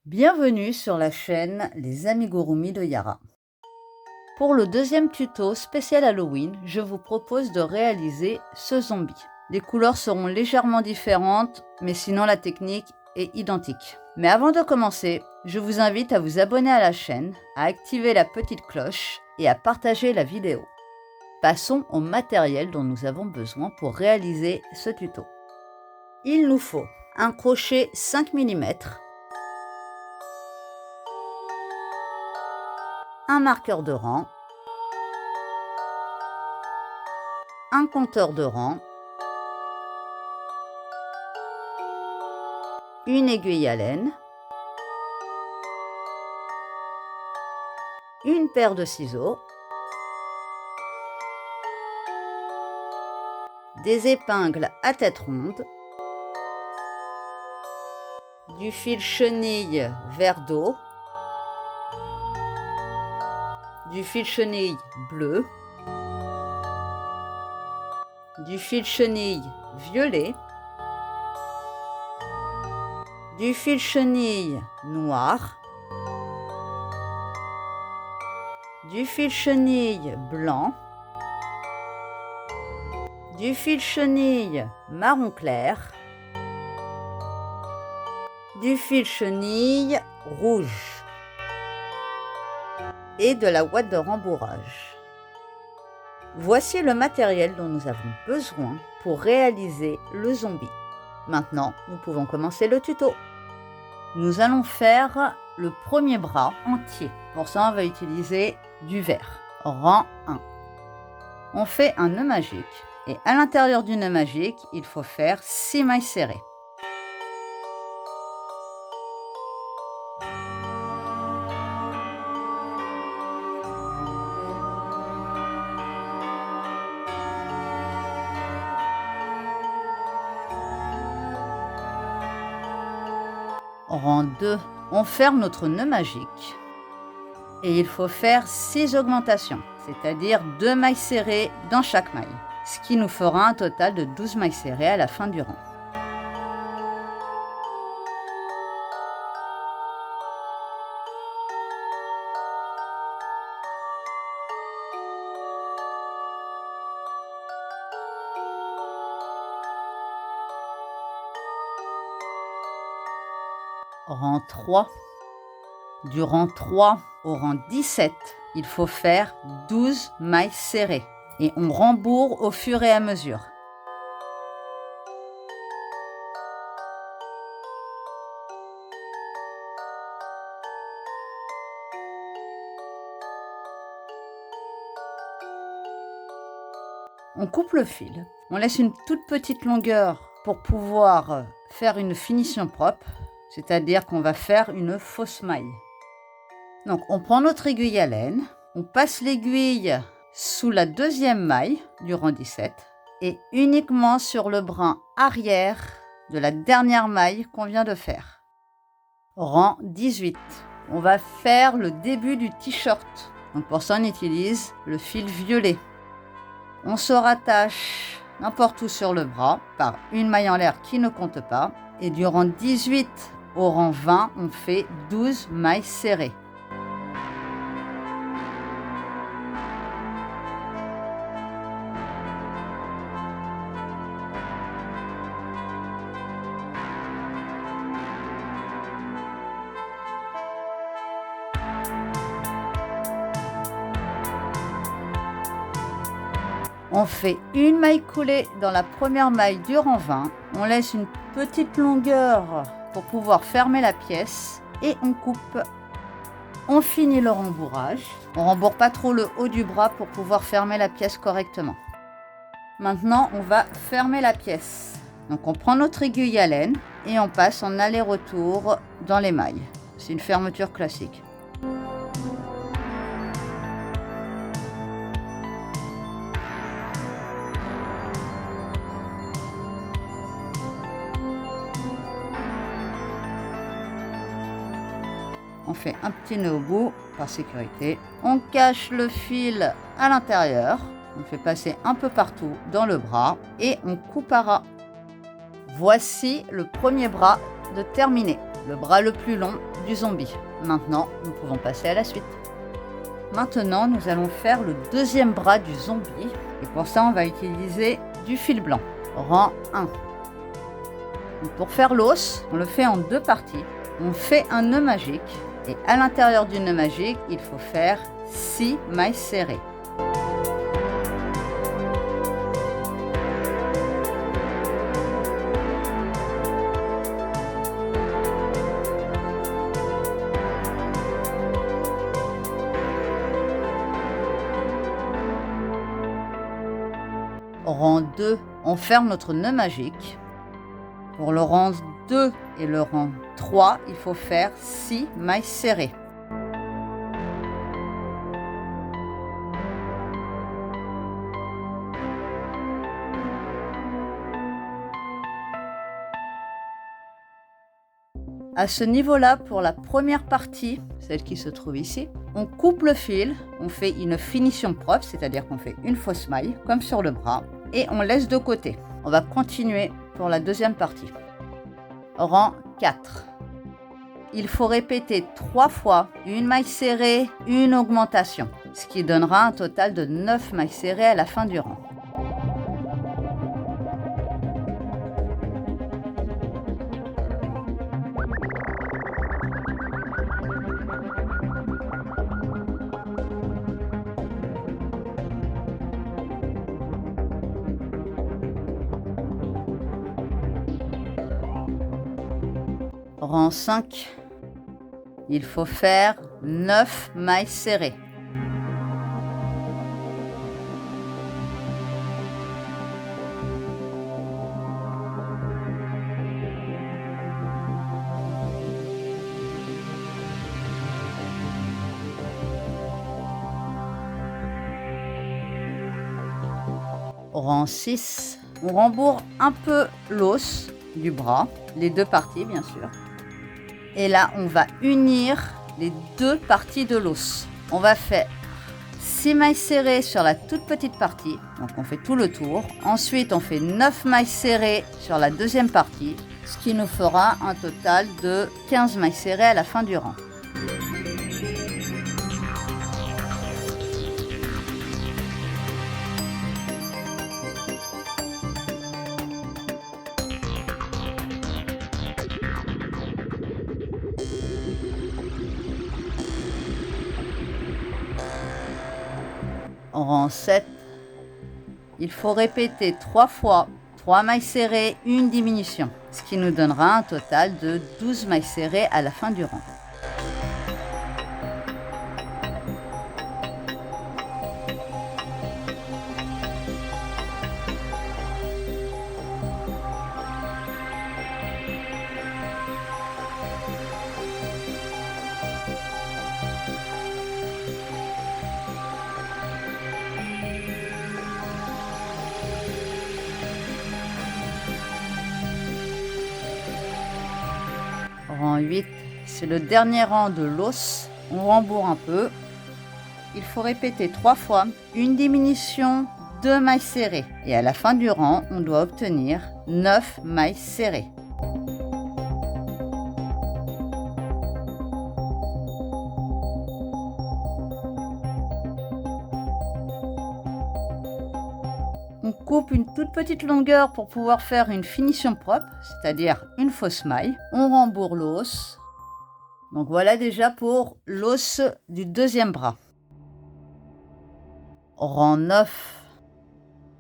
Bienvenue sur la chaîne Les Amigurumi de Yara. Pour le deuxième tuto spécial Halloween, je vous propose de réaliser ce zombie. Les couleurs seront légèrement différentes, mais sinon la technique est identique. Mais avant de commencer, je vous invite à vous abonner à la chaîne, à activer la petite cloche et à partager la vidéo. Passons au matériel dont nous avons besoin pour réaliser ce tuto. Il nous faut un crochet 5 mm, un marqueur de rang, un compteur de rang, une aiguille à laine, une paire de ciseaux, des épingles à tête ronde, du fil chenille vert d'eau, du fil chenille bleu, du fil chenille violet, du fil chenille noir, du fil chenille blanc, du fil chenille marron clair, du fil chenille rouge et de la ouate de rembourrage. Voici le matériel dont nous avons besoin pour réaliser le zombie. Maintenant, nous pouvons commencer le tuto. Nous allons faire le premier bras entier. Pour ça, on va utiliser du vert. Rang 1. On fait un nœud magique et à l'intérieur du nœud magique, il faut faire 6 mailles serrées. Rang 2, on ferme notre nœud magique et il faut faire 6 augmentations, c'est-à-dire 2 mailles serrées dans chaque maille, ce qui nous fera un total de 12 mailles serrées à la fin du rang. Rang 3. Du rang 3 au rang 17, il faut faire 12 mailles serrées et on rembourre au fur et à mesure. On coupe le fil, on laisse une toute petite longueur pour pouvoir faire une finition propre. C'est-à-dire qu'on va faire une fausse maille. Donc on prend notre aiguille à laine, on passe l'aiguille sous la deuxième maille du rang 17 et uniquement sur le brin arrière de la dernière maille qu'on vient de faire. Rang 18. On va faire le début du t-shirt. Donc pour ça on utilise le fil violet. On se rattache n'importe où sur le bras par une maille en l'air qui ne compte pas et du rang 18 au rang 20, on fait 12 mailles serrées. On fait une maille coulée dans la première maille du rang 20. On laisse une petite longueur pour pouvoir fermer la pièce et on coupe. On finit le rembourrage. On rembourre pas trop le haut du bras pour pouvoir fermer la pièce correctement. Maintenant, on va fermer la pièce. Donc on prend notre aiguille à laine et on passe en aller-retour dans les mailles. C'est une fermeture classique. On fait un petit nœud au bout par sécurité. On cache le fil à l'intérieur. On fait passer un peu partout dans le bras et on coupe à ras. Voici le premier bras de terminé. le bras le plus long du zombie. Maintenant, nous pouvons passer à la suite. Maintenant, nous allons faire le deuxième bras du zombie. Et pour ça, on va utiliser du fil blanc. Rang 1. Donc pour faire l'os, on le fait en 2 parties. On fait un nœud magique. Et à l'intérieur du nœud magique, il faut faire 6 mailles serrées. Rang 2, on ferme notre nœud magique. Pour le rang 2 et le rang 3, il faut faire 6 mailles serrées. À ce niveau-là, pour la première partie, celle qui se trouve ici, on coupe le fil, on fait une finition propre, c'est-à-dire qu'on fait une fausse maille, comme sur le bras, et on laisse de côté. On va continuer pour la deuxième partie. Rang 4. Il faut répéter 3 fois une maille serrée, une augmentation, ce qui donnera un total de 9 mailles serrées à la fin du rang. Rang 5, il faut faire 9 mailles serrées. Rang 6, on rembourre un peu l'os du bras, les 2 parties bien sûr. Et là, on va unir les 2 parties de l'os. On va faire 6 mailles serrées sur la toute petite partie. Donc, on fait tout le tour. Ensuite, on fait 9 mailles serrées sur la deuxième partie, ce qui nous fera un total de 15 mailles serrées à la fin du rang. Rang 7, il faut répéter 3 fois 3 mailles serrées, une diminution, ce qui nous donnera un total de 12 mailles serrées à la fin du rang. Rang 8, c'est le dernier rang de l'os. On rembourre un peu. Il faut répéter 3 fois une diminution, 2 mailles serrées. Et à la fin du rang, on doit obtenir 9 mailles serrées. On coupe une toute petite longueur pour pouvoir faire une finition propre, c'est-à-dire une fausse maille. On rembourre l'os. Donc voilà déjà pour l'os du deuxième bras. Rang 9.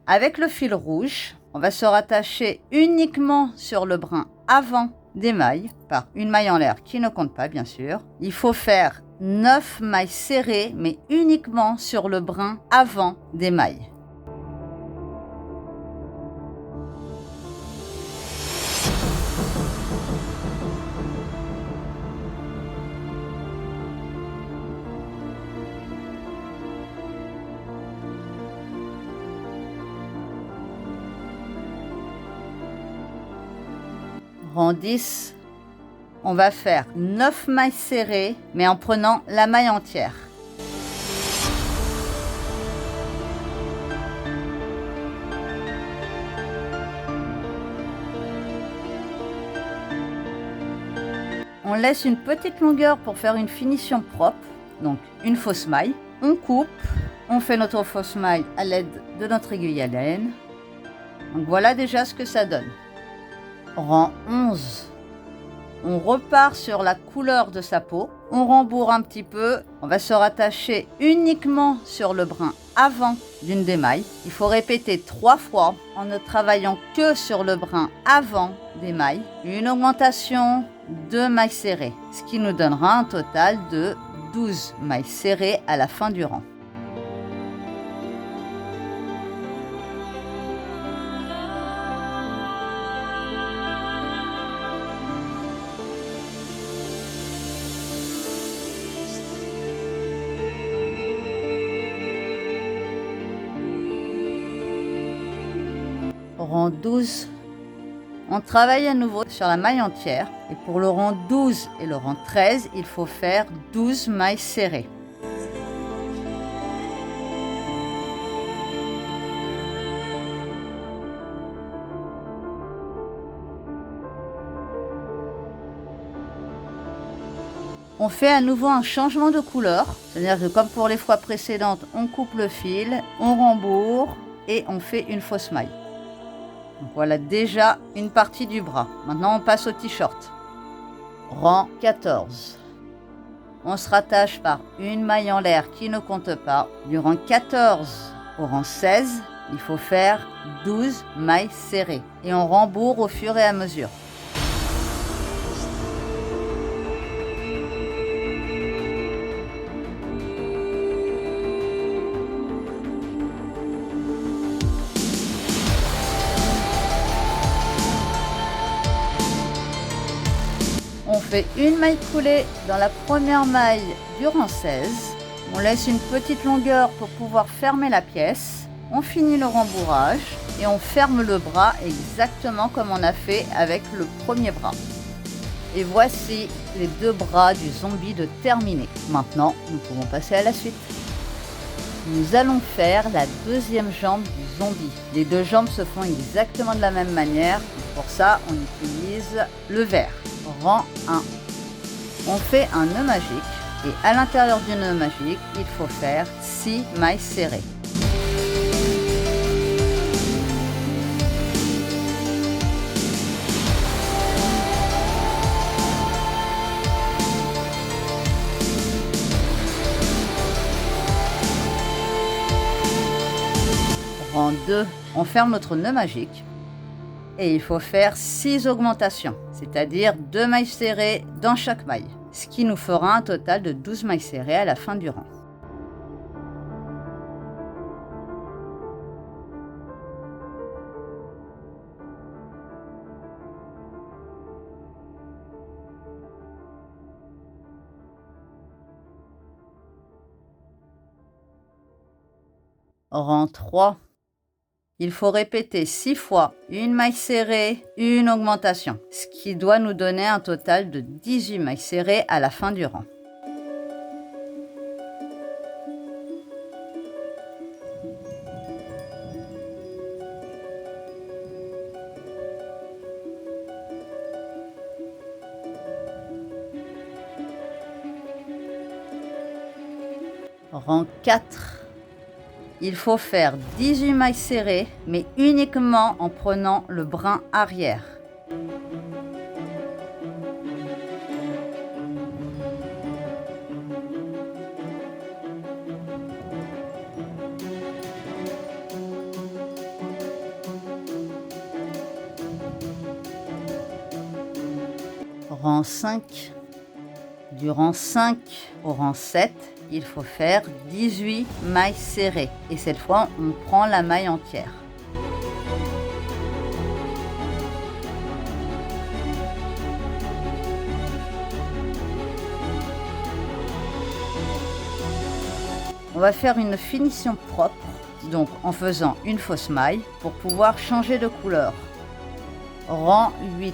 Avec le fil rouge, on va se rattacher uniquement sur le brin avant des mailles, par une maille en l'air qui ne compte pas bien sûr. Il faut faire 9 mailles serrées, mais uniquement sur le brin avant des mailles. Rang 10, on va faire 9 mailles serrées, mais en prenant la maille entière. laisse une petite longueur pour faire une finition propre, donc une fausse maille. On coupe, on fait notre fausse maille à l'aide de notre aiguille à laine. Donc voilà déjà ce que ça donne. Rang 11. On repart sur la couleur de sa peau. On rembourre un petit peu. On va se rattacher uniquement sur le brin avant d'une des mailles. Il faut répéter 3 fois en ne travaillant que sur le brin avant des mailles. Une augmentation, 2 mailles serrées, ce qui nous donnera un total de 12 mailles serrées à la fin du rang. Rang 12, on travaille à nouveau sur la maille entière et pour le rang 12 et le rang 13, il faut faire 12 mailles serrées. On fait à nouveau un changement de couleur, c'est-à-dire que comme pour les fois précédentes, on coupe le fil, on rembourre et on fait une fausse maille. Donc voilà déjà une partie du bras. Maintenant on passe au t-shirt. Rang 14. On se rattache par une maille en l'air qui ne compte pas. Du rang 14 au rang 16, il faut faire 12 mailles serrées. Et on rembourre au fur et à mesure. On fait une maille coulée dans la première maille du rang 16. On laisse une petite longueur pour pouvoir fermer la pièce. On finit le rembourrage et on ferme le bras exactement comme on a fait avec le premier bras. Et voici les 2 bras du zombie de terminé. Maintenant, nous pouvons passer à la suite. Nous allons faire la deuxième jambe du zombie. Les 2 jambes se font exactement de la même manière. Pour ça, on utilise le vert. Rang 1. On fait un nœud magique et à l'intérieur du nœud magique, il faut faire 6 mailles serrées. Rang 2, on ferme notre nœud magique. Et il faut faire 6 augmentations, c'est-à-dire 2 mailles serrées dans chaque maille, ce qui nous fera un total de 12 mailles serrées à la fin du rang. Rang 3. Il faut répéter 6 fois une maille serrée, une augmentation, ce qui doit nous donner un total de 18 mailles serrées à la fin du rang. Rang 4. Il faut faire 18 mailles serrées, mais uniquement en prenant le brin arrière. Rang 5. Du rang 5 au rang 7, il faut faire 18 mailles serrées. Et cette fois, on prend la maille entière. On va faire une finition propre, donc en faisant une fausse maille pour pouvoir changer de couleur. Rang 8.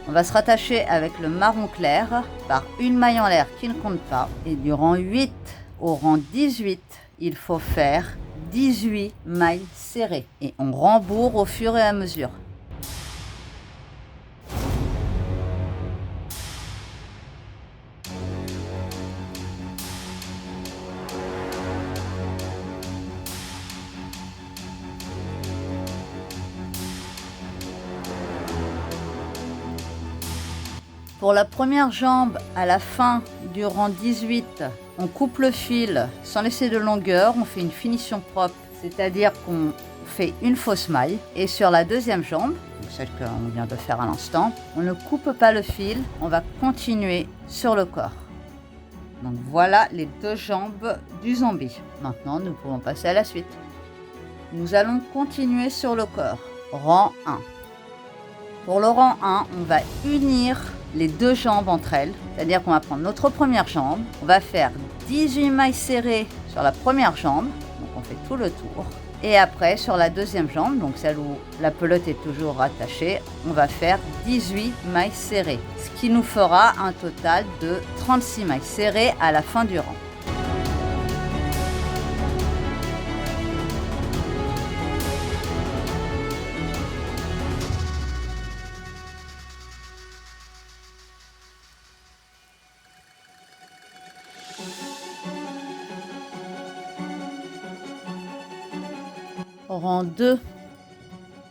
On va se rattacher avec le marron clair par une maille en l'air qui ne compte pas. Et du rang 8 au rang 18, il faut faire 18 mailles serrées. Et on rembourre au fur et à mesure. Pour la première jambe, à la fin du rang 18, on coupe le fil sans laisser de longueur, on fait une finition propre, c'est-à-dire qu'on fait une fausse maille. Et sur la deuxième jambe, celle qu'on vient de faire à l'instant, on ne coupe pas le fil, on va continuer sur le corps. Donc voilà les deux jambes du zombie. Maintenant, nous pouvons passer à la suite. Nous allons continuer sur le corps. Rang 1. Pour le rang 1, on va unir les deux jambes entre elles. C'est-à-dire qu'on va prendre notre première jambe. On va faire 18 mailles serrées sur la première jambe. Donc on fait tout le tour. Et après, sur la deuxième jambe, donc celle où la pelote est toujours rattachée, on va faire 18 mailles serrées. Ce qui nous fera un total de 36 mailles serrées à la fin du rang. Rang 2.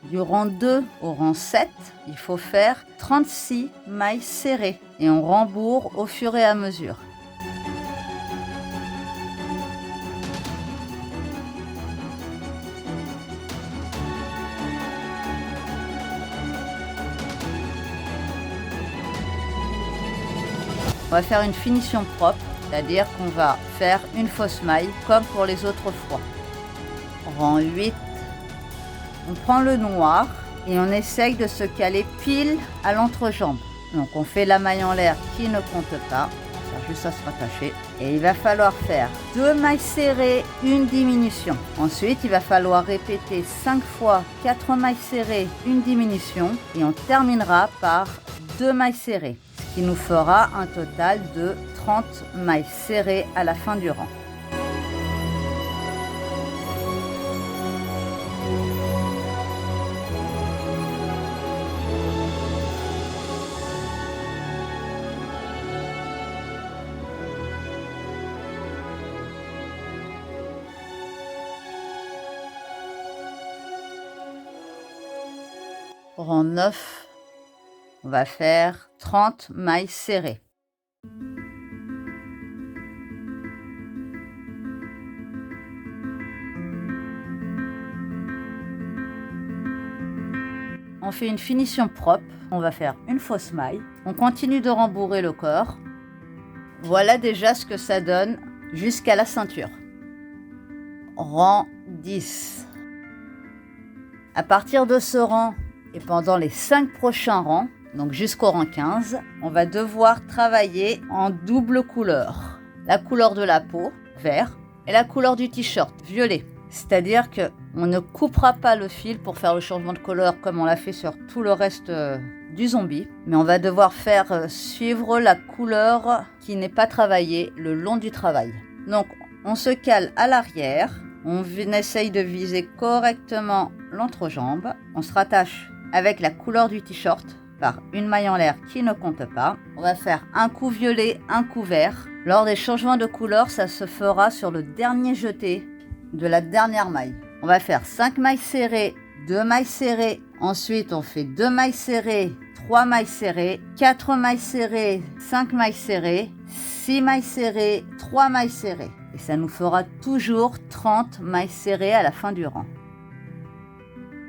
Du rang 2 au rang 7, il faut faire 36 mailles serrées et on rembourre au fur et à mesure. On va faire une finition propre, c'est-à-dire qu'on va faire une fausse maille comme pour les autres fois. Rang 8, on prend le noir et on essaye de se caler pile à l'entrejambe. Donc on fait la maille en l'air qui ne compte pas, ça sert juste à se rattacher. Et il va falloir faire 2 mailles serrées, une diminution. Ensuite, il va falloir répéter 5 fois 4 mailles serrées, une diminution. Et on terminera par 2 mailles serrées, ce qui nous fera un total de 30 mailles serrées à la fin du rang. Rang 9, on va faire 30 mailles serrées. On fait une finition propre, on va faire une fausse maille. On continue de rembourrer le corps. Voilà déjà ce que ça donne jusqu'à la ceinture. Rang 10. À partir de ce rang, et pendant les 5 prochains rangs, donc jusqu'au rang 15, on va devoir travailler en double couleur. La couleur de la peau, vert, et la couleur du t-shirt, violet. C'est-à-dire qu'on ne coupera pas le fil pour faire le changement de couleur comme on l'a fait sur tout le reste du zombie. Mais on va devoir faire suivre la couleur qui n'est pas travaillée le long du travail. Donc on se cale à l'arrière, on essaye de viser correctement l'entrejambe, on se rattache avec la couleur du t-shirt par une maille en l'air qui ne compte pas. On va faire un coup violet, un coup vert. Lors des changements de couleur, ça se fera sur le dernier jeté de la dernière maille. On va faire 5 mailles serrées, 2 mailles serrées. Ensuite, on fait 2 mailles serrées, 3 mailles serrées, 4 mailles serrées, 5 mailles serrées, 6 mailles serrées, 3 mailles serrées. Et ça nous fera toujours 30 mailles serrées à la fin du rang.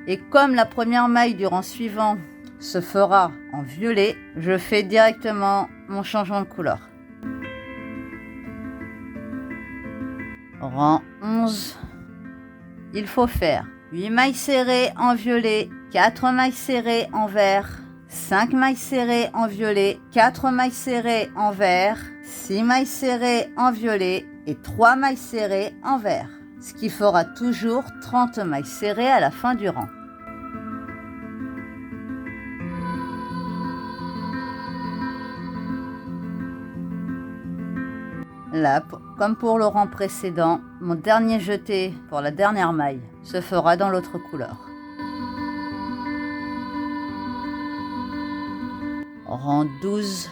Et comme la première maille du rang suivant se fera en violet, je fais directement mon changement de couleur. Rang 11, il faut faire 8 mailles serrées en violet, 4 mailles serrées en vert, 5 mailles serrées en violet, 4 mailles serrées en vert, 6 mailles serrées en violet et 3 mailles serrées en vert. Ce qui fera toujours 30 mailles serrées à la fin du rang. Là, comme pour le rang précédent, mon dernier jeté pour la dernière maille se fera dans l'autre couleur. Rang 12,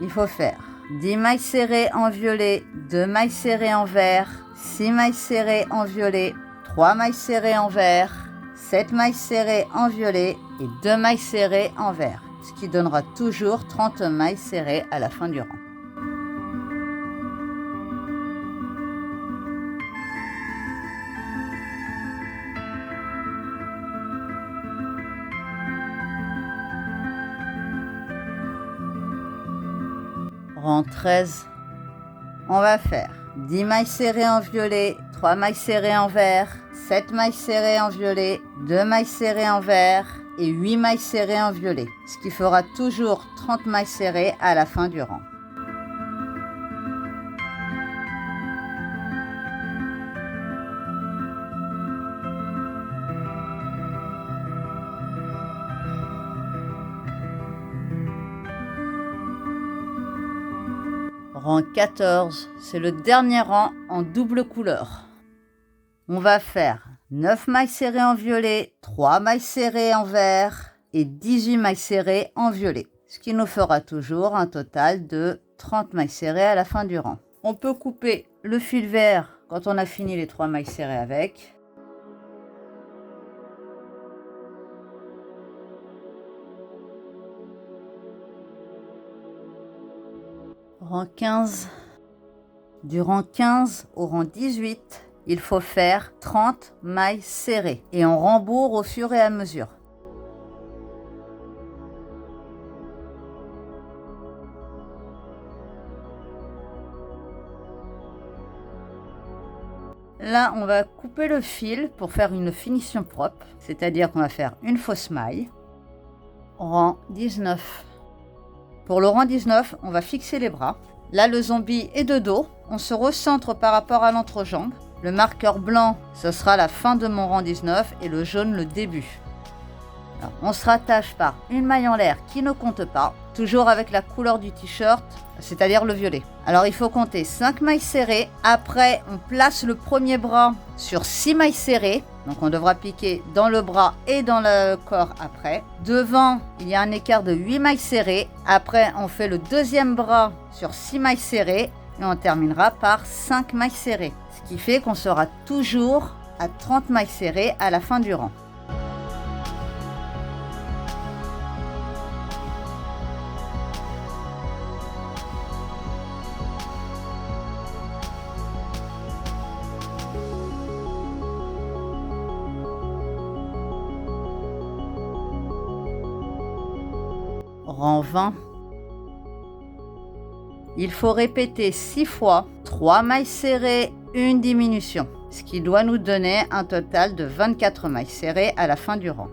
il faut faire 10 mailles serrées en violet, 2 mailles serrées en vert, 6 mailles serrées en violet, 3 mailles serrées en vert, 7 mailles serrées en violet et 2 mailles serrées en vert. ce qui donnera toujours 30 mailles serrées à la fin du rang. Rang 13, on va faire 10 mailles serrées en violet, 3 mailles serrées en vert, 7 mailles serrées en violet, 2 mailles serrées en vert et 8 mailles serrées en violet, ce qui fera toujours 30 mailles serrées à la fin du rang. Rang 14, c'est le dernier rang en double couleur. On va faire 9 mailles serrées en violet, 3 mailles serrées en vert et 18 mailles serrées en violet, ce qui nous fera toujours un total de 30 mailles serrées à la fin du rang. On peut couper le fil vert quand on a fini les 3 mailles serrées avec. Rang 15. Du rang 15 au rang 18, il faut faire 30 mailles serrées et on rembourre au fur et à mesure. Là, on va couper le fil pour faire une finition propre, c'est-à-dire qu'on va faire une fausse maille. Rang 19. Pour le rang 19, on va fixer les bras. Là, le zombie est de dos. On se recentre par rapport à l'entrejambe. Le marqueur blanc, ce sera la fin de mon rang 19 et le jaune, le début. Alors, on se rattache par une maille en l'air qui ne compte pas, toujours avec la couleur du t-shirt, c'est-à-dire le violet. Alors, il faut compter 5 mailles serrées. Après, on place le premier bras sur 6 mailles serrées. Donc, on devra piquer dans le bras et dans le corps après. Devant, il y a un écart de 8 mailles serrées. Après, on fait le deuxième bras sur 6 mailles serrées et on terminera par 5 mailles serrées. Ce qui fait qu'on sera toujours à 30 mailles serrées à la fin du rang. Rang 20. Il faut répéter 6 fois 3 mailles serrées, une diminution, ce qui doit nous donner un total de 24 mailles serrées à la fin du rang.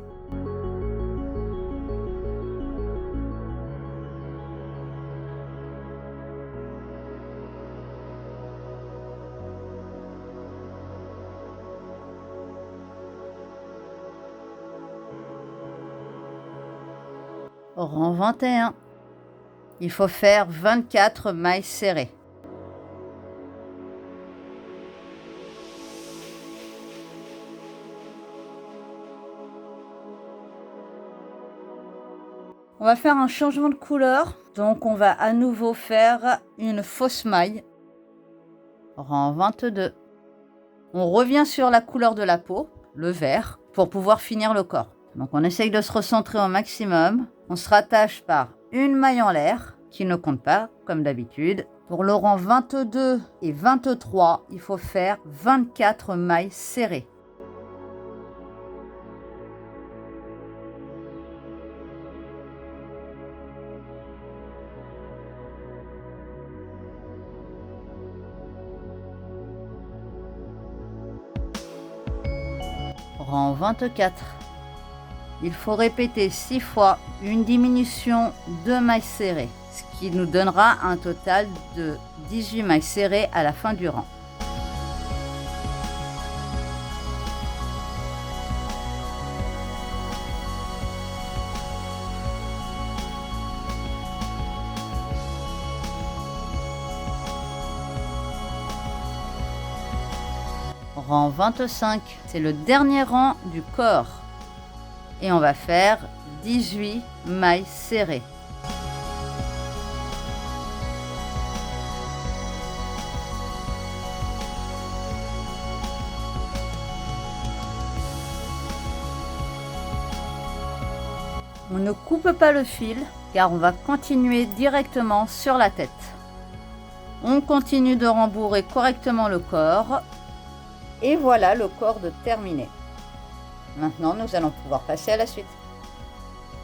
Rang 21. Il faut faire 24 mailles serrées. On va faire un changement de couleur. Donc on va à nouveau faire une fausse maille. Rang 22. On revient sur la couleur de la peau, le vert, pour pouvoir finir le corps. Donc on essaye de se recentrer au maximum. On se rattache par une maille en l'air, qui ne compte pas, comme d'habitude. Pour le rang 22 et 23, il faut faire 24 mailles serrées. Rang 24. Il faut répéter 6 fois une diminution de mailles serrées, ce qui nous donnera un total de 18 mailles serrées à la fin du rang. Rang 25, c'est le dernier rang du corps. Et on va faire 18 mailles serrées. On ne coupe pas le fil car on va continuer directement sur la tête. On continue de rembourrer correctement le corps. Et voilà le corps de terminé. Maintenant, nous allons pouvoir passer à la suite.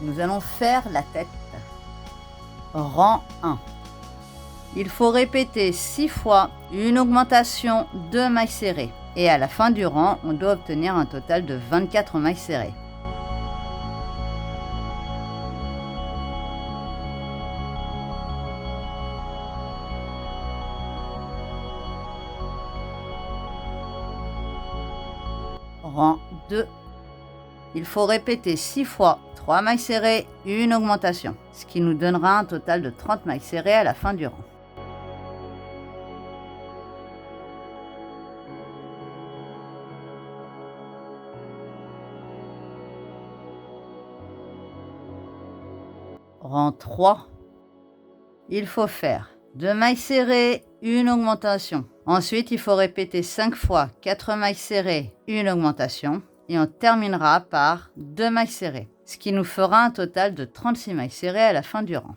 Nous allons faire la tête. Rang 1. Il faut répéter 6 fois une augmentation de mailles serrées. Et à la fin du rang, on doit obtenir un total de 24 mailles serrées. Rang 2. Il faut répéter 6 fois 3 mailles serrées, une augmentation, ce qui nous donnera un total de 30 mailles serrées à la fin du rang. Rang 3. Il faut faire 2 mailles serrées, une augmentation. Ensuite, il faut répéter 5 fois 4 mailles serrées, une augmentation. Et on terminera par 2 mailles serrées, ce qui nous fera un total de 36 mailles serrées à la fin du rang.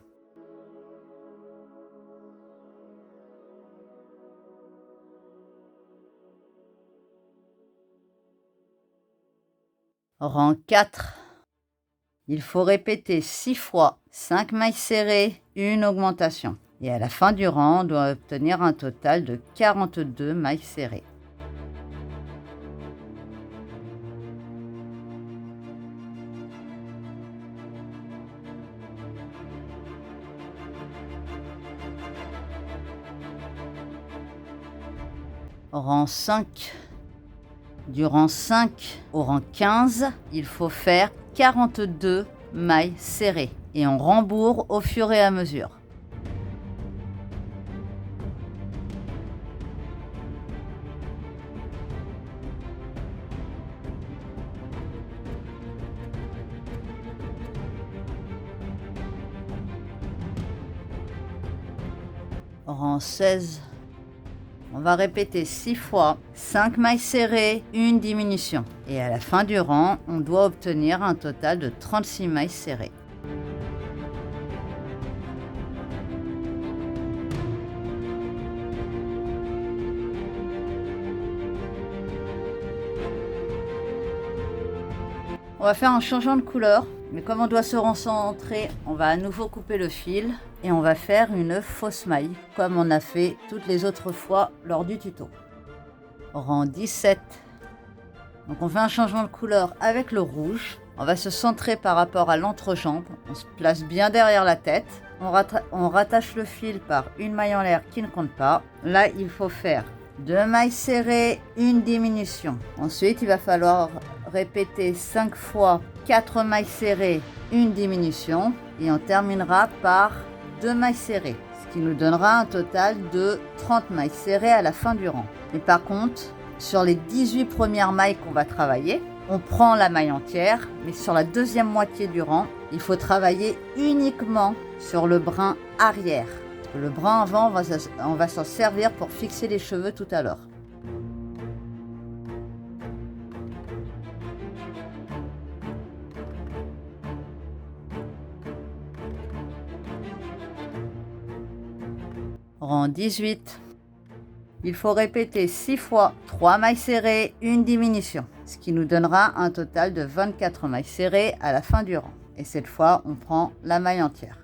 Rang 4. Il faut répéter 6 fois 5 mailles serrées, une augmentation. Et à la fin du rang, on doit obtenir un total de 42 mailles serrées. Rang 5. Du rang 5 au rang 15, il faut faire 42 mailles serrées. Et on rembourre au fur et à mesure. Rang 16. On va répéter 6 fois 5 mailles serrées, une diminution. Et à la fin du rang, on doit obtenir un total de 36 mailles serrées. On va faire un changement de couleur, mais comme on doit se recentrer, on va à nouveau couper le fil et on va faire une fausse maille, comme on a fait toutes les autres fois lors du tuto. Rang 17. Donc on fait un changement de couleur avec le rouge. On va se centrer par rapport à l'entrejambe. On se place bien derrière la tête. On rattache le fil par une maille en l'air qui ne compte pas. Là, il faut faire 2 mailles serrées, une diminution. Ensuite, il va falloir répéter 5 fois 4 mailles serrées, une diminution. Et on terminera par 2 mailles serrées, ce qui nous donnera un total de 30 mailles serrées à la fin du rang. Et par contre, sur les 18 premières mailles qu'on va travailler, on prend la maille entière, mais sur la deuxième moitié du rang, il faut travailler uniquement sur le brin arrière. Le brin avant, on va s'en servir pour fixer les cheveux tout à l'heure. Rang 18. Il faut répéter 6 fois 3 mailles serrées, une diminution, ce qui nous donnera un total de 24 mailles serrées à la fin du rang. Et cette fois, on prend la maille entière.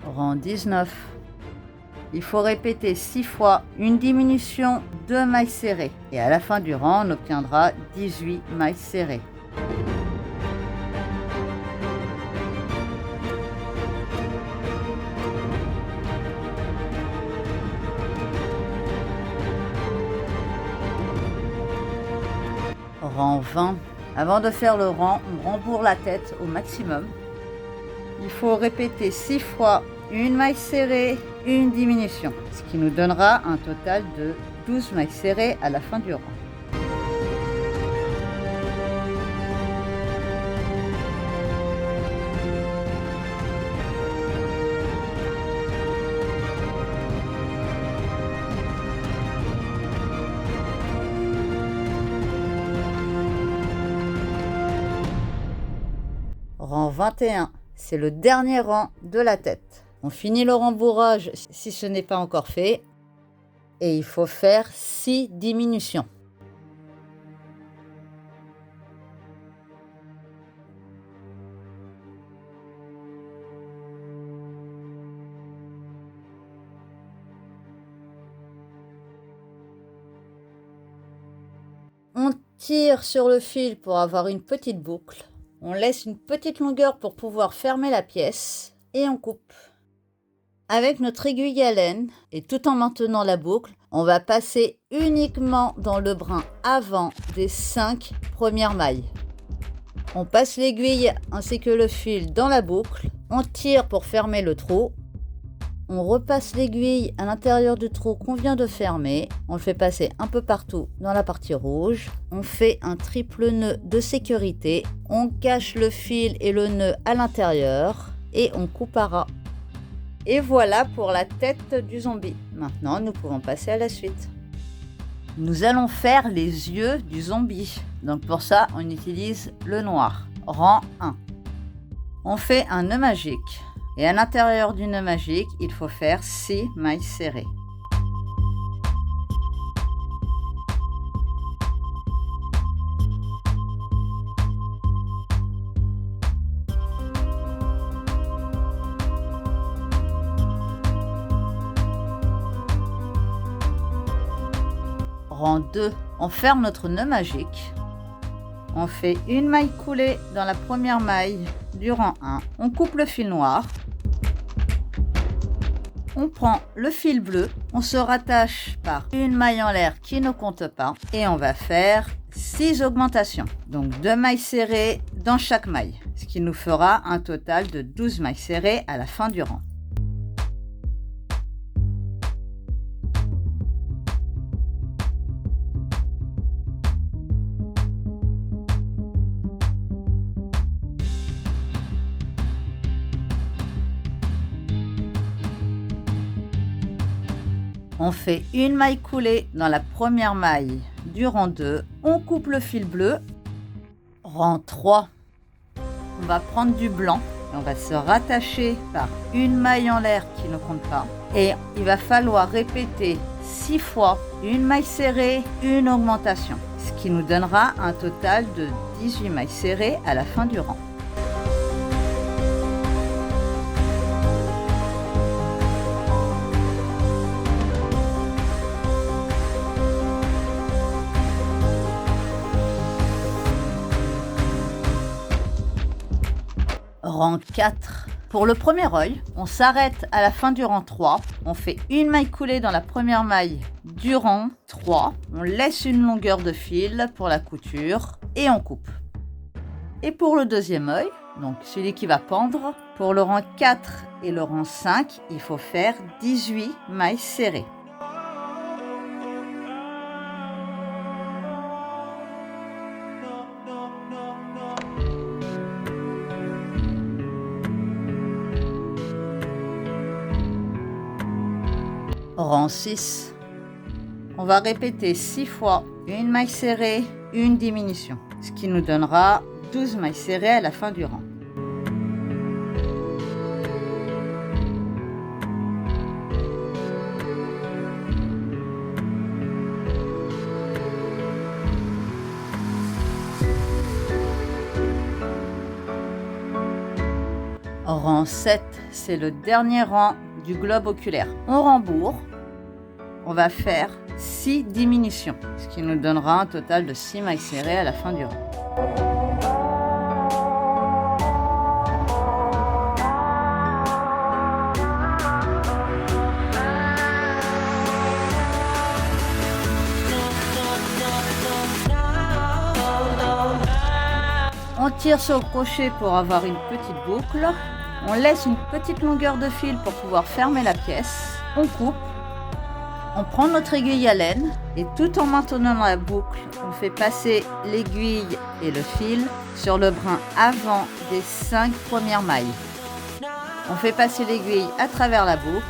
Rang 19. Il faut répéter 6 fois une diminution de mailles serrées. Et à la fin du rang, on obtiendra 18 mailles serrées. Rang 20. Avant de faire le rang, on rembourre la tête au maximum. Il faut répéter 6 fois une maille serrée, une diminution, ce qui nous donnera un total de 12 mailles serrées à la fin du rang. 21, c'est le dernier rang de la tête. On finit le rembourrage si ce n'est pas encore fait. Et il faut faire 6 diminutions. On tire sur le fil pour avoir une petite boucle. On laisse une petite longueur pour pouvoir fermer la pièce et on coupe. Avec notre aiguille à laine et tout en maintenant la boucle, on va passer uniquement dans le brin avant des 5 premières mailles. On passe l'aiguille ainsi que le fil dans la boucle, on tire pour fermer le trou. On repasse l'aiguille à l'intérieur du trou qu'on vient de fermer. On le fait passer un peu partout dans la partie rouge. On fait un triple nœud de sécurité. On cache le fil et le nœud à l'intérieur et on coupe à ras. Et voilà pour la tête du zombie. Maintenant, nous pouvons passer à la suite. Nous allons faire les yeux du zombie. Donc pour ça, on utilise le noir. Rang 1. On fait un nœud magique. Et à l'intérieur du nœud magique, il faut faire 6 mailles serrées. Rang 2, on ferme notre nœud magique. On fait une maille coulée dans la première maille du rang 1. On coupe le fil noir. On prend le fil bleu. On se rattache par une maille en l'air qui ne compte pas. Et on va faire 6 augmentations. Donc 2 mailles serrées dans chaque maille. Ce qui nous fera un total de 12 mailles serrées à la fin du rang. On fait une maille coulée dans la première maille du rang 2. On coupe le fil bleu. Rang 3. On va prendre du blanc. Et on va se rattacher par une maille en l'air qui ne compte pas. Et il va falloir répéter 6 fois une maille serrée, une augmentation. Ce qui nous donnera un total de 18 mailles serrées à la fin du rang. Rang 4. Pour le premier œil, on s'arrête à la fin du rang 3. On fait une maille coulée dans la première maille du rang 3. On laisse une longueur de fil pour la couture et on coupe. Et pour le deuxième œil, donc celui qui va pendre, pour le rang 4 et le rang 5, il faut faire 18 mailles serrées. Rang 6. On va répéter 6 fois une maille serrée, une diminution, ce qui nous donnera 12 mailles serrées à la fin du rang. Rang 7, c'est le dernier rang du globe oculaire. On rembourre. On va faire 6 diminutions, ce qui nous donnera un total de 6 mailles serrées à la fin du rang. On tire sur le crochet pour avoir une petite boucle. On laisse une petite longueur de fil pour pouvoir fermer la pièce. On coupe. On prend notre aiguille à laine et tout en maintenant la boucle, on fait passer l'aiguille et le fil sur le brin avant des 5 premières mailles. On fait passer l'aiguille à travers la boucle,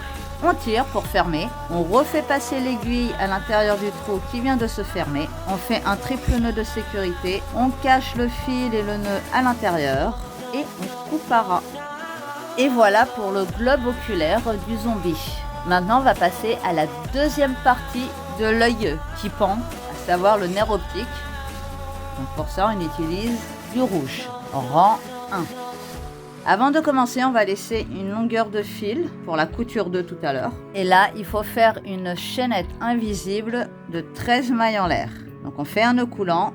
on tire pour fermer, on refait passer l'aiguille à l'intérieur du trou qui vient de se fermer, on fait un triple nœud de sécurité, on cache le fil et le nœud à l'intérieur, et on coupe à ras. Et voilà pour le globe oculaire du zombie. Maintenant, on va passer à la deuxième partie de l'œil qui pend, à savoir le nerf optique. Donc pour ça, on utilise du rouge, rang 1. Avant de commencer, on va laisser une longueur de fil pour la couture de tout à l'heure. Et là, il faut faire une chaînette invisible de 13 mailles en l'air. Donc on fait un nœud coulant.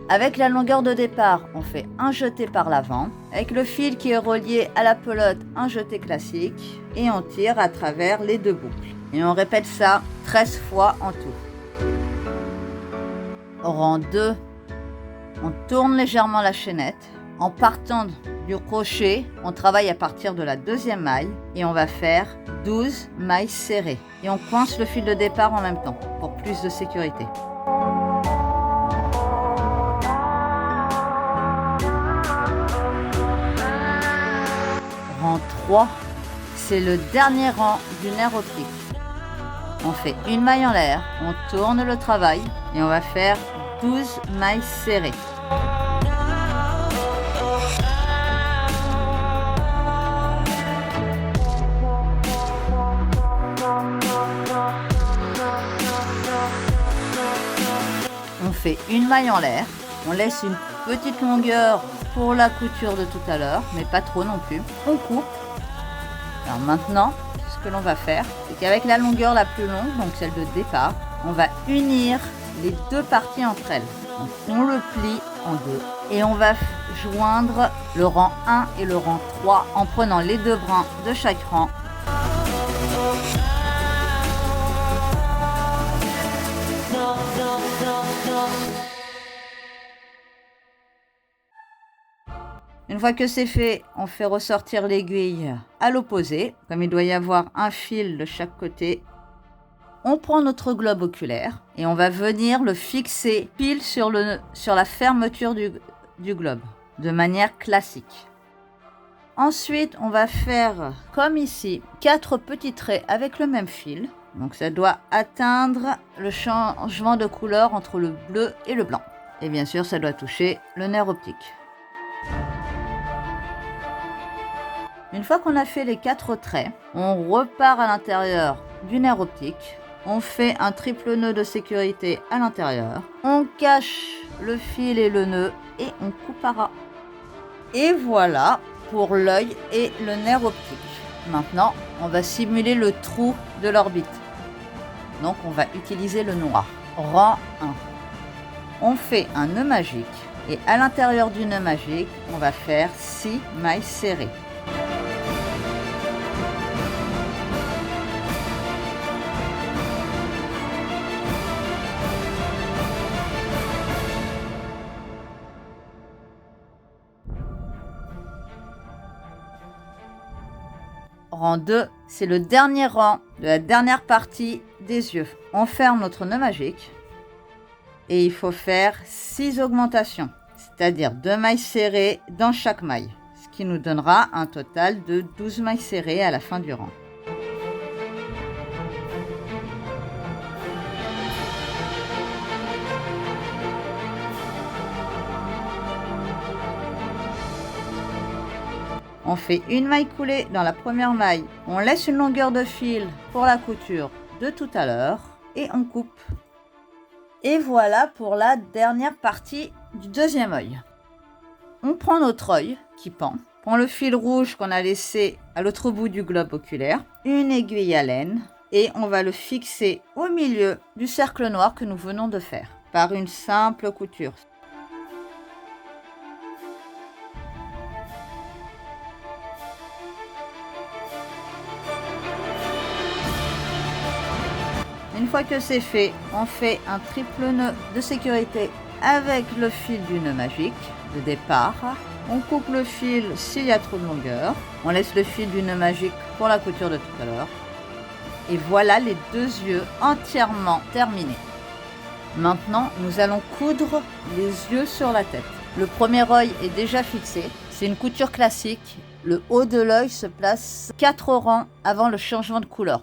Avec la longueur de départ, on fait un jeté par l'avant. Avec le fil qui est relié à la pelote, un jeté classique. Et on tire à travers les deux boucles. Et on répète ça 13 fois en tout. Rang 2, on tourne légèrement la chaînette. En partant du crochet, on travaille à partir de la deuxième maille. Et on va faire 12 mailles serrées. Et on coince le fil de départ en même temps, pour plus de sécurité. Rang 3, c'est le dernier rang du nerf optique. On fait une maille en l'air, on tourne le travail et on va faire 12 mailles serrées. On fait une maille en l'air, on laisse une petite longueur pour la couture de tout à l'heure, mais pas trop non plus. On coupe. Alors maintenant, ce que l'on va faire, c'est qu'avec la longueur la plus longue, donc celle de départ, on va unir les deux parties entre elles. Donc on le plie en deux et on va joindre le rang 1 et le rang 3 en prenant les deux brins de chaque rang. Une fois que c'est fait, on fait ressortir l'aiguille à l'opposé, comme il doit y avoir un fil de chaque côté. On prend notre globe oculaire et on va venir le fixer pile sur la fermeture du globe, de manière classique. Ensuite, on va faire, comme ici, 4 petits traits avec le même fil. Donc ça doit atteindre le changement de couleur entre le bleu et le blanc. Et bien sûr, ça doit toucher le nerf optique. Une fois qu'on a fait les 4 traits, on repart à l'intérieur du nerf optique. On fait un triple nœud de sécurité à l'intérieur. On cache le fil et le nœud et on coupe à ras. Et voilà pour l'œil et le nerf optique. Maintenant, on va simuler le trou de l'orbite. Donc, on va utiliser le noir. Rang 1. On fait un nœud magique et à l'intérieur du nœud magique, on va faire 6 mailles serrées. Rang 2, c'est le dernier rang de la dernière partie des yeux. On ferme notre nœud magique et il faut faire 6 augmentations, c'est-à-dire 2 mailles serrées dans chaque maille, ce qui nous donnera un total de 12 mailles serrées à la fin du rang. On fait une maille coulée dans la première maille, on laisse une longueur de fil pour la couture de tout à l'heure et on coupe. Et voilà pour la dernière partie du deuxième œil. On prend notre œil qui pend, prend le fil rouge qu'on a laissé à l'autre bout du globe oculaire, une aiguille à laine et on va le fixer au milieu du cercle noir que nous venons de faire par une simple couture. Une fois que c'est fait, on fait un triple nœud de sécurité avec le fil du nœud magique de départ. On coupe le fil s'il y a trop de longueur. On laisse le fil du nœud magique pour la couture de tout à l'heure. Et voilà les deux yeux entièrement terminés. Maintenant, nous allons coudre les yeux sur la tête. Le premier œil est déjà fixé. C'est une couture classique. Le haut de l'œil se place 4 rangs avant le changement de couleur.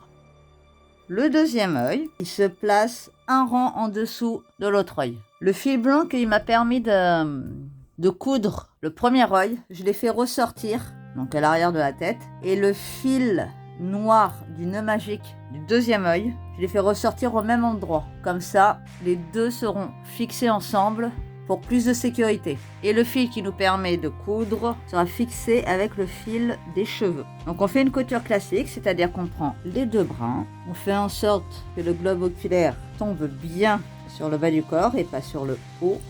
le deuxième œil, il se place un rang en dessous de l'autre œil. Le fil blanc qui m'a permis de coudre le premier œil, je l'ai fait ressortir, donc à l'arrière de la tête, et le fil noir du nœud magique du deuxième œil, je l'ai fait ressortir au même endroit. Comme ça, les deux seront fixés ensemble pour plus de sécurité. Et le fil qui nous permet de coudre sera fixé avec le fil des cheveux. Donc on fait une couture classique, c'est-à-dire qu'on prend les deux brins, on fait en sorte que le globe oculaire tombe bien sur le bas du corps et pas sur le haut.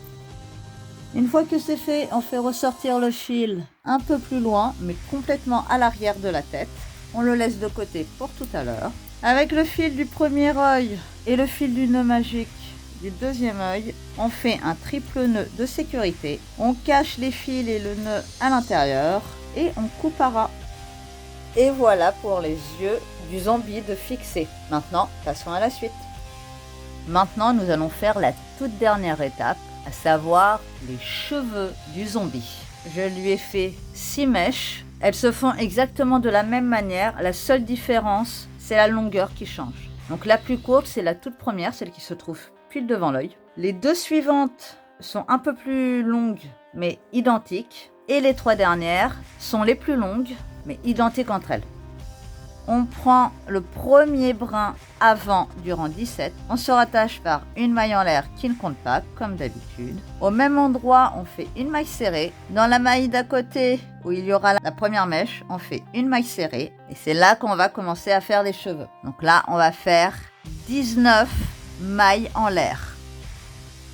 Une fois que c'est fait, on fait ressortir le fil un peu plus loin, mais complètement à l'arrière de la tête. On le laisse de côté pour tout à l'heure. Avec le fil du premier œil et le fil du nœud magique du deuxième œil, on fait un triple nœud de sécurité. On cache les fils et le nœud à l'intérieur et on coupe à ras. Et voilà pour les yeux du zombie de fixer. Maintenant, passons à la suite. Maintenant, nous allons faire la toute dernière étape, à savoir les cheveux du zombie. Je lui ai fait 6 mèches. Elles se font exactement de la même manière. La seule différence, c'est la longueur qui change. Donc la plus courte, c'est la toute première, celle qui se trouve pile devant l'œil. Les deux suivantes sont un peu plus longues, mais identiques. Et les 3 dernières sont les plus longues, mais identiques entre elles. On prend le premier brin avant du rang 17. On se rattache par une maille en l'air qui ne compte pas, comme d'habitude. Au même endroit, on fait une maille serrée. Dans la maille d'à côté, où il y aura la première mèche, on fait une maille serrée. Et c'est là qu'on va commencer à faire les cheveux. Donc là, on va faire 19 mailles en l'air.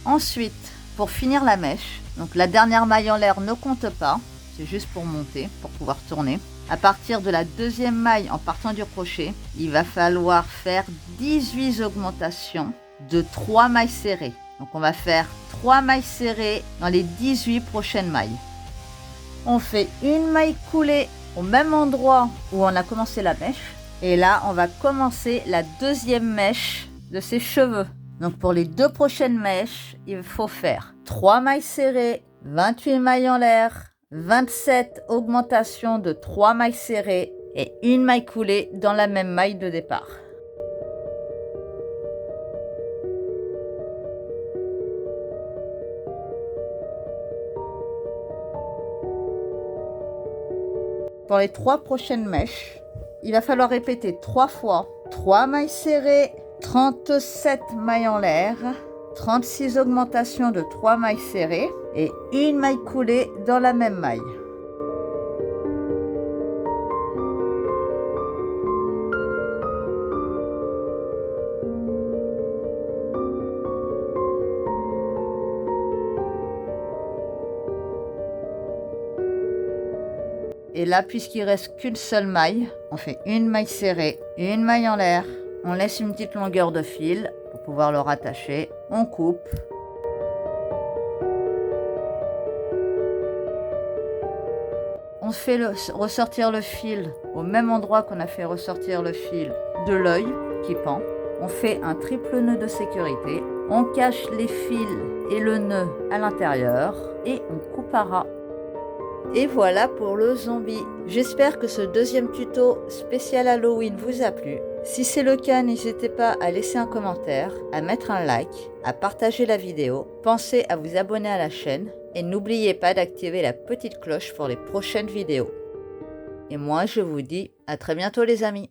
Ensuite, pour finir la mèche, donc la dernière maille en l'air ne compte pas. C'est juste pour monter, pour pouvoir tourner. À partir de la deuxième maille en partant du crochet, il va falloir faire 18 augmentations de 3 mailles serrées. Donc on va faire 3 mailles serrées dans les 18 prochaines mailles. On fait une maille coulée au même endroit où on a commencé la mèche. Et là, on va commencer la deuxième mèche de ses cheveux. Donc pour les 2 prochaines mèches, il faut faire 3 mailles serrées, 28 mailles en l'air, 27 augmentations de 3 mailles serrées et une maille coulée dans la même maille de départ. Pour les 3 prochaines mèches, il va falloir répéter 3 fois 3 mailles serrées, 37 mailles en l'air, 36 augmentations de 3 mailles serrées et une maille coulée dans la même maille. Et là, puisqu'il reste qu'une seule maille, on fait une maille serrée, une maille en l'air, on laisse une petite longueur de fil pour pouvoir le rattacher, on coupe. On fait ressortir le fil au même endroit qu'on a fait ressortir le fil de l'œil qui pend. On fait un triple nœud de sécurité. On cache les fils et le nœud à l'intérieur et on coupe à ras. Et voilà pour le zombie. J'espère que ce deuxième tuto spécial Halloween vous a plu. Si c'est le cas, n'hésitez pas à laisser un commentaire, à mettre un like, à partager la vidéo. Pensez à vous abonner à la chaîne et n'oubliez pas d'activer la petite cloche pour les prochaines vidéos. Et moi, je vous dis à très bientôt les amis.